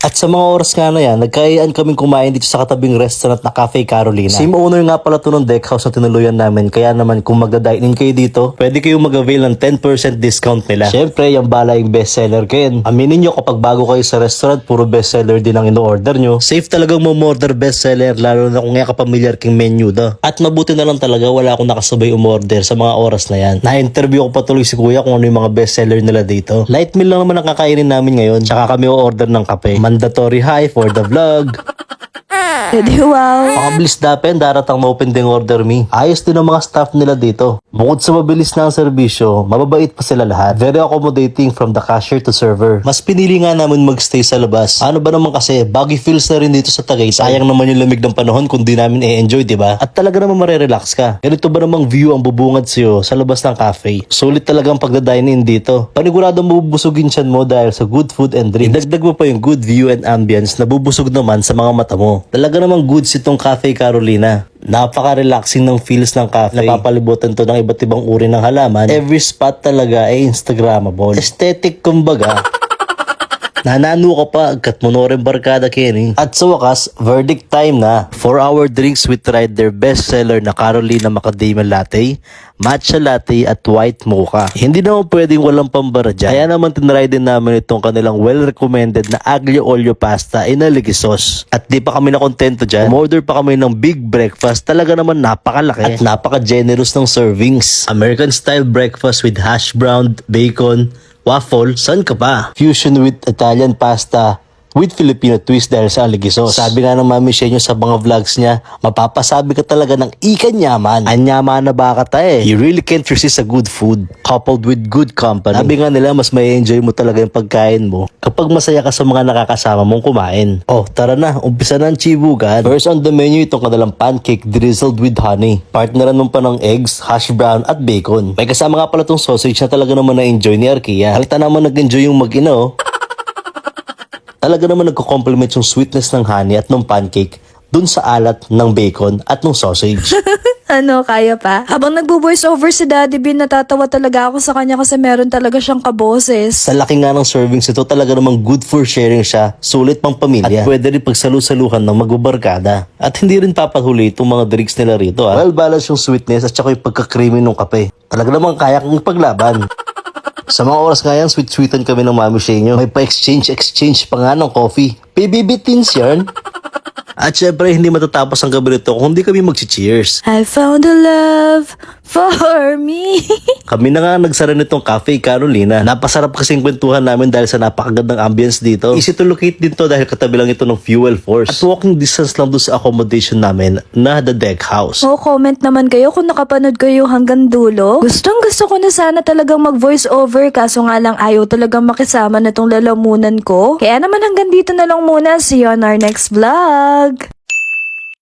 At sa mga oras nga na yan, nagkayaan kaming kumain dito sa katabing restaurant na Cafe Carolina. Same owner nga pala to ng deck house na tinuluyan namin. Kaya naman kung magda-dine-in kayo dito, pwede kayong mag-avail ng 10% discount nila. Syempre, yung bala yung bestseller Ken. Aminin nyo kapag bago kayo sa restaurant, puro bestseller din ang ino-order nyo. Safe talagang mo-order bestseller, lalo na kung nga kapamilyar king menu do. At mabuti na lang talaga wala akong nakasabay umorder sa mga oras na yan. Na-interview ko patuloy si kuya kung ano yung mga bestseller nila dito. Light meal lang naman ang kakainin namin ngayon. Tsaka kami o-order ng kape. Mandatory high for the vlog. Edi wow. Pakabilis dapin, daratang ma-open ding order me. Ayos din ang mga staff nila dito. Bukod sa mabilis na ang serbisyo, mababait pa sila lahat. Very accommodating from the cashier to server. Mas pinili nga namin magstay sa labas. Ano ba naman kasi, baggy feels na rin dito sa Tagaytay. Sayang naman yung lamig ng panahon kung di namin i-enjoy, diba? At talaga naman marerelax ka. Ganito ba namang view ang bubungad sa'yo sa labas ng cafe? Sulit talagang pagda-dine-in dito. Paniguradong mabubusugin siyan mo dahil sa good food and drink. Idagdag mo pa yung good view and ambience na bubusog naman sa mga mata mo. Talaga namang goods itong Cafe Carolina. Napaka-relaxing ng feels ng cafe. Napapalibutan to ng iba't ibang uri ng halaman. Every spot talaga ay Instagrammable. Aesthetic kumbaga. Nanano ka pa, agkat mo no rin barkada Kenny. At sa wakas, verdict time na. 4-hour drinks we tried their bestseller na Carolina Macadamia Latte, Matcha Latte at White Mocha. Hindi naman pwedeng walang pambara dyan. Kaya naman tinry din namin itong kanilang well-recommended na Aglio Olio Pasta in a Ligi sauce. At di pa kami nakontento dyan. Umorder pa kami ng big breakfast. Talaga naman napakalaki. At napaka-generous ng servings. American style breakfast with hash brown, bacon, waffle, saan ka pa? Fusion with Italian pasta with Filipino twist dahil sa aligi sauce. Sabi nga ng Mami Shenyo sa mga vlogs niya, mapapasabi ka talaga ng ikanyaman. Anyaman na baka tayo. You really can't resist a good food coupled with good company. Sabi nga nila, mas may enjoy mo talaga yung pagkain mo kapag masaya ka sa mga nakakasama mong kumain. Oh, tara na, umpisa na ang chibugan. First on the menu, itong kanilang pancake drizzled with honey. Partneran mo pa ng eggs, hash brown at bacon. May kasama nga pala tong sausage na talaga naman na-enjoy ni Arkia. Halata naman nag-enjoy yung mag-ina oh. Talaga naman nagko-complement yung sweetness ng honey at ng pancake dun sa alat ng bacon at ng sausage. Ano, kaya pa? Habang nagbo-voice over si Daddy Bean, natatawa talaga ako sa kanya kasi meron talaga siyang kaboses. Sa laki nga ng servings ito, talaga namang good for sharing siya, sulit pang pamilya. At pwede rin pagsalu-saluhan ng magbabarkada. At hindi rin papahuli itong mga drinks nila rito. Well balanced yung sweetness at saka yung pagka-creamy ng kape. Talaga namang kaya kong ipaglaban. Sa mga oras nga yan, sweet-sweetan kami ng Mami Shenyo. May pa-exchange pa nga ng coffee. PBB Teens yarn. At syempre, hindi matatapos ang gabi nito kung hindi kami mag-cheers. I found a love for me. Kami na nga nagsara nitong Cafe Carolina. Napasarap kasing kwentuhan namin dahil sa napakagandang ambience dito. Easy to locate din to dahil katabi lang ito ng fuel force. At walking distance lang doon sa accommodation namin na the deck house. Oh, comment naman kayo kung nakapanood kayo hanggang dulo. Gustong gusto ko na sana talagang mag-voice over kaso nga lang ayaw talagang makisama na tong lalamunan ko. Kaya naman hanggang dito na lang muna. See you on our next vlog.